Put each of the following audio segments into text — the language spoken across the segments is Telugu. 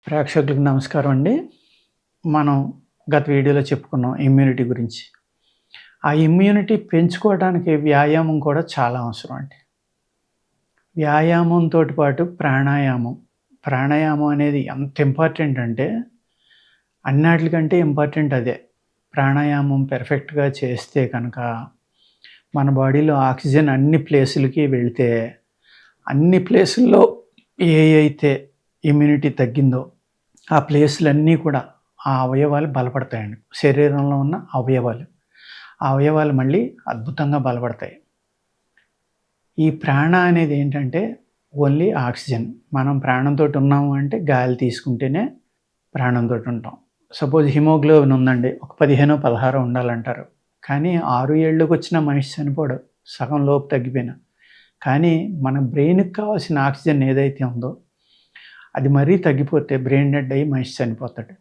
ప్రేక్షకులకు నమస్కారం అండి. మనం గత వీడియోలో చెప్పుకున్నాం ఇమ్యూనిటీ గురించి. ఆ ఇమ్యూనిటీ పెంచుకోవడానికి వ్యాయామం కూడా చాలా అవసరం అండి. వ్యాయామంతోటి పాటు ప్రాణాయామం. ప్రాణాయామం అనేది ఎంత ఇంపార్టెంట్ అంటే అన్నిటికంటే ఇంపార్టెంట్ అదే. ప్రాణాయామం పెర్ఫెక్ట్‌గా చేస్తే కనుక మన బాడీలో ఆక్సిజన్ అన్ని ప్లేసులకి వెళితే, అన్ని ప్లేసుల్లో అయితే ఇమ్యూనిటీ తగ్గిందో ఆ ప్లేసులన్నీ కూడా ఆ అవయవాలు బలపడతాయండి. శరీరంలో ఉన్న అవయవాలు. ఆ అవయవాలు మళ్ళీ అద్భుతంగా బలపడతాయి. ఈ ప్రాణ అనేది ఏంటంటే ఓన్లీ ఆక్సిజన్. మనం ప్రాణంతోటి ఉన్నాము అంటే గాలి తీసుకుంటేనే ప్రాణంతోటి ఉంటాం. సపోజ్ హిమోగ్లోబిన్ ఉందండి. ఒక 15, 16 ఉండాలంటారు. కానీ 6 ఏళ్ళకొచ్చిన మనిషి చనిపోడు. సగం లోపు తగ్గిపోయినా. కానీ మన బ్రెయిన్‌కి కావాల్సిన ఆక్సిజన్ ఏదైతే ఉందో అది మరీ తగ్గిపోతే బ్రెయిన్ డెడ్ అయ్యి మనిషి చనిపోతాడు.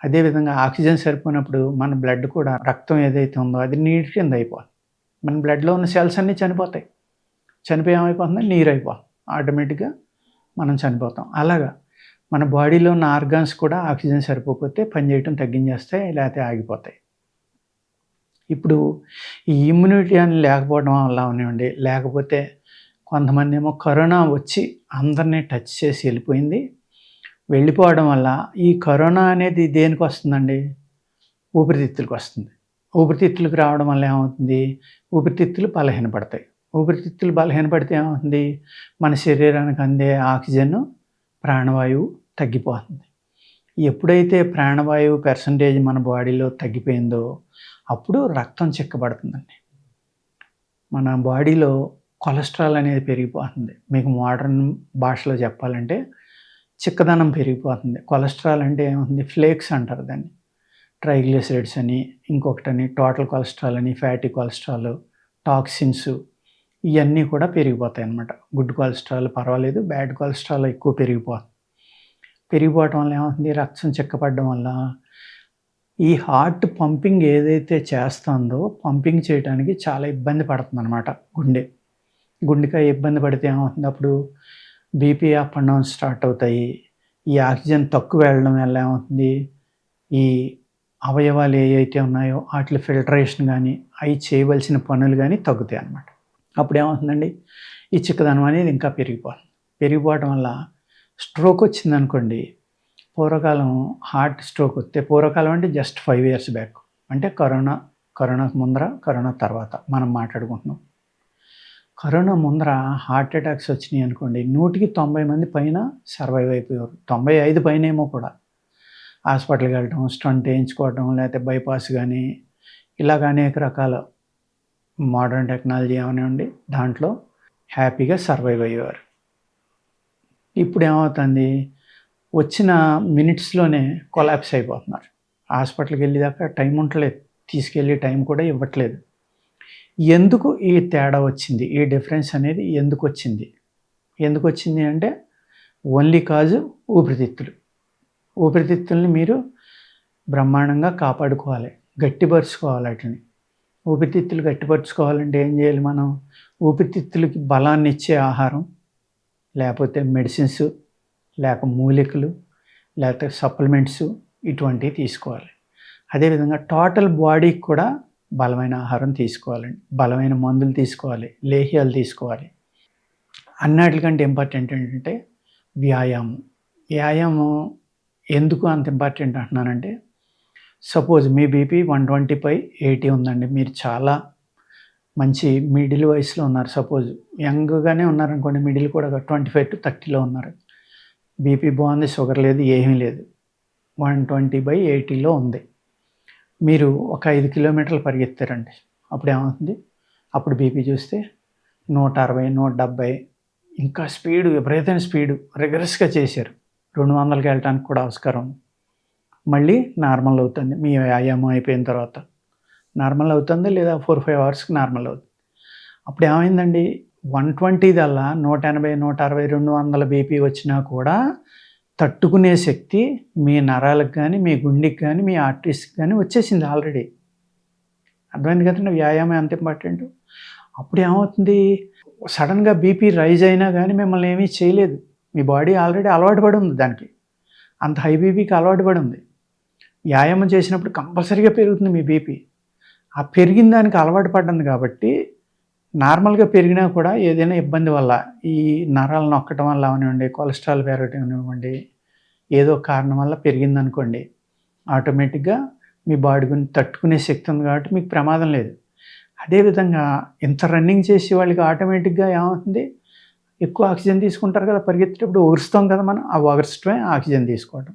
అదేవిధంగా ఆక్సిజన్ సరిపోయినప్పుడు మన బ్లడ్ కూడా రక్తం ఏదైతే ఉందో అది నీరు కింద అయిపోతుంది. మన బ్లడ్‌లో ఉన్న సెల్స్ అన్నీ చనిపోతాయి. చనిపోయి ఏమైపోతుంది? నీరు అయిపోతుంది. ఆటోమేటిక్‌గా మనం చనిపోతాం. అలాగా మన బాడీలో ఉన్న ఆర్గాన్స్ కూడా ఆక్సిజన్ సరిపోకపోతే పనిచేయటం తగ్గించేస్తాయి, లేకపోతే ఆగిపోతాయి. ఇప్పుడు ఈ ఇమ్యూనిటీ అని లేకపోవడం వల్ల అవనివ్వండి, లేకపోతే కొంతమందేమో కరోనా వచ్చి అందరినీ టచ్ చేసి వెళ్ళిపోయింది. వెళ్ళిపోవడం వల్ల ఈ కరోనా అనేది దేనికి వస్తుందండి? ఊపిరితిత్తులకు వస్తుంది. ఊపిరితిత్తులకు రావడం వల్ల ఏమవుతుంది? ఊపిరితిత్తులు బలహీనపడతాయి. ఊపిరితిత్తులు బలహీనపడితే ఏమవుతుంది? మన శరీరానికి అందే ఆక్సిజన్, ప్రాణవాయువు తగ్గిపోతుంది. ఎప్పుడైతే ప్రాణవాయువు పర్సంటేజ్ మన బాడీలో తగ్గిపోయిందో అప్పుడు రక్తం చిక్కబడుతుందండి. మన బాడీలో కొలెస్ట్రాల్ అనేది పెరిగిపోతుంది. మీకు మోడర్న్ భాషలో చెప్పాలంటే చిక్కదనం పెరిగిపోతుంది. కొలెస్ట్రాల్ అంటే ఏమవుతుంది? ఫ్లేక్స్ అంటారు దాన్ని. ట్రైగ్లిసరైడ్స్ అని, ఇంకొకటని టోటల్ కొలెస్ట్రాల్ అని, ఫ్యాటీ కొలెస్ట్రాల్, టాక్సిన్స్ ఇవన్నీ కూడా పెరిగిపోతాయి అన్నమాట. గుడ్ కొలెస్ట్రాల్ పర్వాలేదు, బ్యాడ్ కొలెస్ట్రాల్ ఎక్కువ పెరిగిపోతుంది. పెరిగిపోవటం వల్ల ఏమవుతుంది? రక్తం చిక్కపడడం వల్ల ఈ హార్ట్ పంపింగ్ ఏదైతే చేస్తుందో పంపింగ్ చేయడానికి చాలా ఇబ్బంది పడుతుందన్నమాట గుండె. గుండెకాయ ఇబ్బంది పడితే ఏమవుతుంది? అప్పుడు BP up and down start అవుతాయి. ఈ ఆక్సిజన్ తక్కువ వెళ్ళడం వల్ల ఏమవుతుంది? ఈ అవయవాలు ఏవైతే ఉన్నాయో వాటి ఫిల్టరేషన్ కానీ అవి చేయవలసిన పనులు కానీ తగ్గుతాయి అన్నమాట. అప్పుడు ఏమవుతుందండి? ఈ చిక్కదనం అనేది ఇంకా పెరిగిపోతుంది. పెరిగిపోవడం వల్ల స్ట్రోక్ వచ్చిందనుకోండి, పూర్వకాలం హార్ట్ స్ట్రోక్ వస్తే, పూర్వకాలం అంటే జస్ట్ 5 years బ్యాక్, అంటే కరోనాకు ముందర, కరోనా తర్వాత మనం మాట్లాడుకుంటున్నాం. కరోనా ముందర హార్ట్ అటాక్స్ వచ్చినాయి అనుకోండి, 100కి 90 మంది పైన సర్వైవ్ అయిపోయారు. 95 పైనేమో కూడా హాస్పిటల్కి వెళ్ళటం, స్టంట్ వేయించుకోవటం, లేకపోతే బైపాస్ కానీ ఇలాగ అనేక రకాల మోడర్న్ టెక్నాలజీ ఏమనివ్వండి దాంట్లో హ్యాపీగా సర్వైవ్ అయ్యేవారు. ఇప్పుడు ఏమవుతుంది? వచ్చిన మినిట్స్లోనే కొలాప్స్ అయిపోతున్నారు. హాస్పిటల్కి వెళ్ళేదాకా టైం ఉండట్లేదు, తీసుకెళ్ళే టైం కూడా ఇవ్వట్లేదు. ఎందుకు ఈ తేడా వచ్చింది? ఈ డిఫరెన్స్ అనేది ఎందుకు వచ్చింది? ఎందుకు వచ్చింది అంటే ఓన్లీ కాజు ఊపిరితిత్తులు. ఊపిరితిత్తుల్ని మీరు బ్రహ్మాండంగా కాపాడుకోవాలి, గట్టిపరుచుకోవాలి. వాటిని ఊపిరితిత్తులు గట్టిపరుచుకోవాలంటే ఏం చేయాలి మనం? ఊపిరితిత్తులకి బలాన్ని ఇచ్చే ఆహారం, లేకపోతే మెడిసిన్స్, లేక మూలికలు, లేకపోతే సప్లిమెంట్స్ ఇటువంటివి తీసుకోవాలి. అదేవిధంగా టోటల్ బాడీకి కూడా బలమైన ఆహారం తీసుకోవాలండి. బలమైన మందులు తీసుకోవాలి, లేహ్యాలు తీసుకోవాలి. అన్నిటికంటే ఇంపార్టెంట్ ఏంటంటే వ్యాయామం. వ్యాయామం ఎందుకు అంత ఇంపార్టెంట్ అంటున్నానంటే, సపోజ్ మీ బీపీ 120/80 ఉందండి. మీరు చాలా మంచి మిడిల్ వయసులో ఉన్నారు. సపోజ్ యంగ్గానే ఉన్నారనుకోండి, మిడిల్ కూడా 25 to 30లో ఉన్నారు. బీపీ బాగుంది, షుగర్ లేదు, ఏమీ లేదు. 120/80లో ఉంది. మీరు ఒక 5 కిలోమీటర్లు పరిగెత్తారండి. అప్పుడు ఏమవుతుంది? అప్పుడు బీపీ చూస్తే 160, 170, ఇంకా స్పీడు, విపరీతమైన స్పీడు రిగరస్గా చేశారు. 200కి వెళ్ళటానికి కూడా ఆస్కారం ఉంది. మళ్ళీ నార్మల్ అవుతుంది. మీ వ్యాయామం అయిపోయిన తర్వాత నార్మల్ అవుతుంది, లేదా 4-5 అవర్స్కి నార్మల్ అవుతుంది. అప్పుడు ఏమైందండి? 120 దల్లా 180, 160, 200 బీపీ వచ్చినా కూడా తట్టుకునే శక్తి మీ నరాలకు కానీ, మీ గుండెకి కానీ, మీ ఆర్టరీస్కి కానీ వచ్చేసింది ఆల్రెడీ. అర్థమైంది కదండి వ్యాయామం ఎంత ఇంపార్టెంట్. అప్పుడు ఏమవుతుంది? సడన్గా బీపీ రైజ్ అయినా కానీ మిమ్మల్ని ఏమీ చేయలేదు. మీ బాడీ ఆల్రెడీ అలవాటు పడి ఉంది దానికి. అంత హై బీపీకి అలవాటు పడి ఉంది. వ్యాయామం చేసినప్పుడు కంపల్సరీగా పెరుగుతుంది మీ బీపీ. ఆ పెరిగిన దానికి అలవాటు పడ్డంది కాబట్టి నార్మల్గా పెరిగినా కూడా ఏదైనా ఇబ్బంది వల్ల ఈ నరాలు నొక్కటం వల్ల అవనివ్వండి, కొలెస్ట్రాల్ పెరగటం అనివ్వండి, ఏదో కారణం వల్ల పెరిగిందనుకోండి, ఆటోమేటిక్గా మీ బాడీ గురించి తట్టుకునే శక్తి ఉంది కాబట్టి మీకు ప్రమాదం లేదు. అదేవిధంగా ఇంత రన్నింగ్ చేసే వాళ్ళకి ఆటోమేటిక్గా ఏమవుతుంది, ఎక్కువ ఆక్సిజన్ తీసుకుంటారు కదా, పరిగెత్తేటప్పుడు ఒగురుస్తాం కదా మనం, ఆ ఒగర్చడమే ఆక్సిజన్ తీసుకోవడం.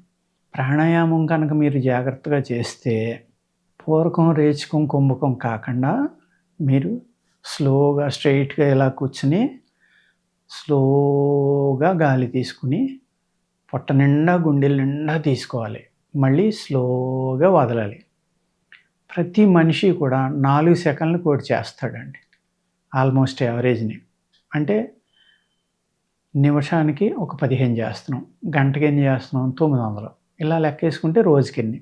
ప్రాణాయామం కనుక మీరు జాగ్రత్తగా చేస్తే పూరకం, రేచకం, కుంభకం కాకుండా మీరు స్లోగా స్ట్రైట్గా ఇలా కూర్చుని స్లోగా గాలి తీసుకుని పొట్ట నిండా గుండెల నిండా తీసుకోవాలి, మళ్ళీ స్లోగా వదలాలి. ప్రతి మనిషి కూడా 4 సెకండ్లు కోటి చేస్తాడండి ఆల్మోస్ట్ యావరేజ్ని. అంటే నిమిషానికి ఒక 15 చేస్తున్నాం, గంటకి ఎన్ని చేస్తున్నాం 900, ఇలా లెక్కేసుకుంటే రోజుకెన్ని.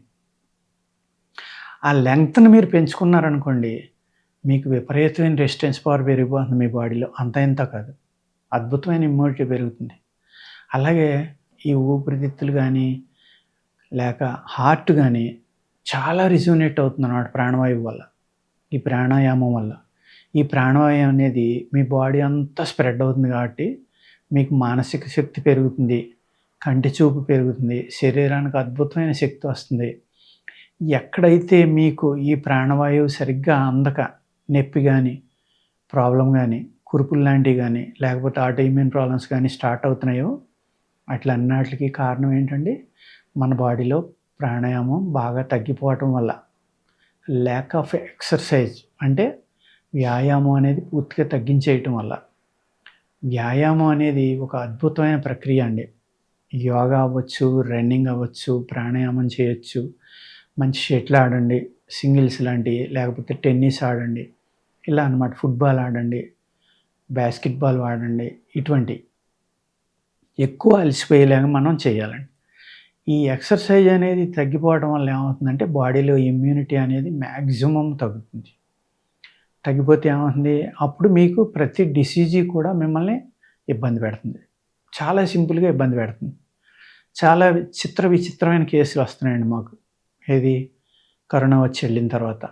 ఆ లెంగ్త్ని మీరు పెంచుకున్నారనుకోండి, మీకు విపరీతమైన రెసిస్టెన్స్ పవర్ పెరిగిపోతుంది మీ బాడీలో. అంత ఇంత కాదు, అద్భుతమైన ఇమ్యూనిటీ పెరుగుతుంది. అలాగే ఈ ఊపిరితిత్తులు కానీ లేక హార్ట్ కానీ చాలా రిజ్యూనేట్ అవుతుంది అన్నమాట ప్రాణవాయువు వల్ల, ఈ ప్రాణాయామం వల్ల. ఈ ప్రాణవాయువు అనేది మీ బాడీ అంతా స్ప్రెడ్ అవుతుంది కాబట్టి మీకు మానసిక శక్తి పెరుగుతుంది, కంటి చూపు పెరుగుతుంది, శరీరానికి అద్భుతమైన శక్తి వస్తుంది. ఎక్కడైతే మీకు ఈ ప్రాణవాయువు సరిగ్గా అందక నొప్పి కానీ, ప్రాబ్లం కానీ, కురుపులు లాంటివి కానీ, లేకపోతే ఆటోఇమ్యూన్ ప్రాబ్లమ్స్ కానీ స్టార్ట్ అవుతున్నాయో, అట్లన్నిటికీ కారణం ఏంటండి, మన బాడీలో ప్రాణాయామం బాగా తగ్గిపోవటం వల్ల. ల్యాక్ ఆఫ్ ఎక్సర్సైజ్ అంటే వ్యాయామం అనేది పూర్తిగా తగ్గించేయటం వల్ల. వ్యాయామం అనేది ఒక అద్భుతమైన ప్రక్రియ అండి. యోగా అవ్వచ్చు, రన్నింగ్ అవ్వచ్చు, ప్రాణాయామం చేయొచ్చు, మంచి షటిల్ ఆడండి, సింగిల్స్ లాంటివి, లేకపోతే టెన్నిస్ ఆడండి, ఇలా అన్నమాట, ఫుట్బాల్ ఆడండి, బాస్కెట్బాల్ ఆడండి. ఇటువంటి ఎక్కువ అలసిపోయేలాగా మనం చేయాలండి. ఈ ఎక్సర్సైజ్ అనేది తగ్గిపోవడం వల్ల ఏమవుతుందంటే బాడీలో ఇమ్యూనిటీ అనేది మ్యాక్సిమం తగ్గుతుంది. తగ్గిపోతే ఏమవుతుంది, అప్పుడు మీకు ప్రతి డిసీజ్ కూడా మిమ్మల్ని ఇబ్బంది పెడుతుంది, చాలా సింపుల్గా ఇబ్బంది పెడుతుంది. చాలా విచిత్రమైన కేసులు వస్తున్నాయండి మాకు. ఏది, కరోనా వచ్చి వెళ్ళిన తర్వాత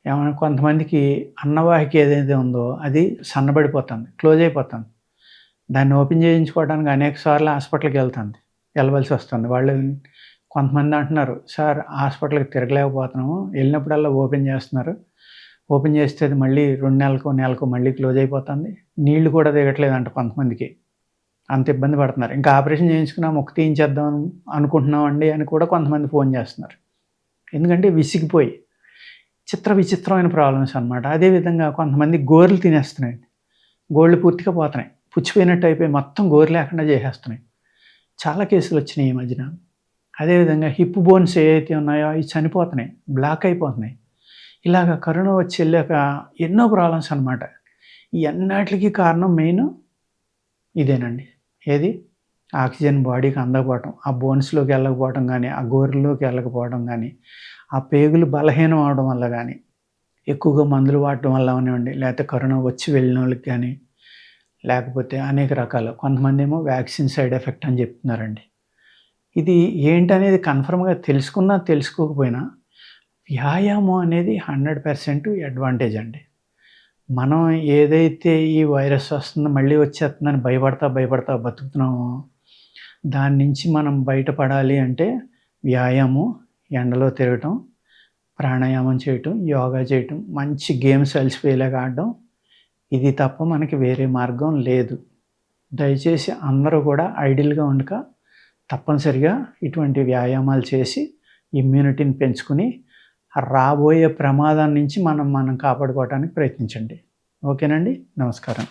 ఏమైనా కొంతమందికి అన్నవాహిక ఏదైతే ఉందో అది సన్నబడిపోతుంది, క్లోజ్ అయిపోతుంది. దాన్ని ఓపెన్ చేయించుకోవడానికి అనేక సార్లు హాస్పిటల్కి వెళ్ళవలసి వస్తుంది. వాళ్ళు కొంతమంది అంటున్నారు, సార్ హాస్పిటల్కి తిరగలేకపోతున్నాము, వెళ్ళినప్పుడల్లా ఓపెన్ చేస్తున్నారు, ఓపెన్ చేస్తే అది మళ్ళీ 2 నెలలకు మళ్ళీ క్లోజ్ అయిపోతుంది, నీళ్లు కూడా దిగట్లేదంట కొంతమందికి, అంత ఇబ్బంది పడుతున్నారు. ఇంకా ఆపరేషన్ చేయించుకున్నా ముక్కు తీయించేద్దాం అనుకుంటున్నామండి అని కూడా కొంతమంది ఫోన్ చేస్తున్నారు. ఎందుకంటే విసిగిపోయి విచిత్రమైన ప్రాబ్లమ్స్ అనమాట. అదేవిధంగా కొంతమంది గోర్లు తినేస్తున్నాయి, గోళ్ళు పూర్తిగా పోతున్నాయి, పుచ్చిపోయినట్టు అయిపోయి మొత్తం గోరు లేకుండా చేసేస్తున్నాయి. చాలా కేసులు వచ్చినాయి ఈ మధ్యన. అదేవిధంగా హిప్ బోన్స్ ఏవైతే ఉన్నాయో అవి చనిపోతున్నాయి, బ్లాక్ అయిపోతున్నాయి. ఇలాగ కరోనా వచ్చి వెళ్ళాక ఎన్నో ప్రాబ్లమ్స్ అనమాట. ఈ అన్నిటికీ కారణం మెయిన్ ఇదేనండి. ఏది, ఆక్సిజన్ బాడీకి అందకపోవటం, ఆ బోన్స్లోకి వెళ్ళకపోవడం కానీ, ఆ గోరులోకి వెళ్ళకపోవడం కానీ, ఆ పేగులు బలహీనం అవడం వల్ల కానీ, ఎక్కువగా మందులు వాడటం వల్ల అవనివ్వండి, లేకపోతే కరోనా వచ్చి వెళ్ళిన వాళ్ళకి కానీ, లేకపోతే అనేక రకాలు. కొంతమంది ఏమో వ్యాక్సిన్ సైడ్ ఎఫెక్ట్ అని చెప్తున్నారండి. ఇది ఏంటనేది కన్ఫర్మ్గా తెలుసుకున్నా తెలుసుకోకపోయినా వ్యాయామం అనేది 100% అడ్వాంటేజ్ అండి. మనం ఏదైతే ఈ వైరస్ వస్తుందో మళ్ళీ వచ్చేస్తుందని భయపడతా బతుకుతున్నామో, దాని నుంచి మనం బయటపడాలి అంటే వ్యాయామం, ఎండలో తిరగటం, ప్రాణాయామం చేయటం, యోగా చేయటం, మంచి గేమ్స్ అలసిపోయేలాగా ఆడడం, ఇది తప్ప మనకి వేరే మార్గం లేదు. దయచేసి అందరూ కూడా ఐడియల్గా ఉండక తప్పనిసరిగా ఇటువంటి వ్యాయామాలు చేసి ఇమ్యూనిటీని పెంచుకుని రాబోయే ప్రమాదం నుంచి మనం కాపాడుకోవడానికి ప్రయత్నించండి. ఓకేనండి, నమస్కారం.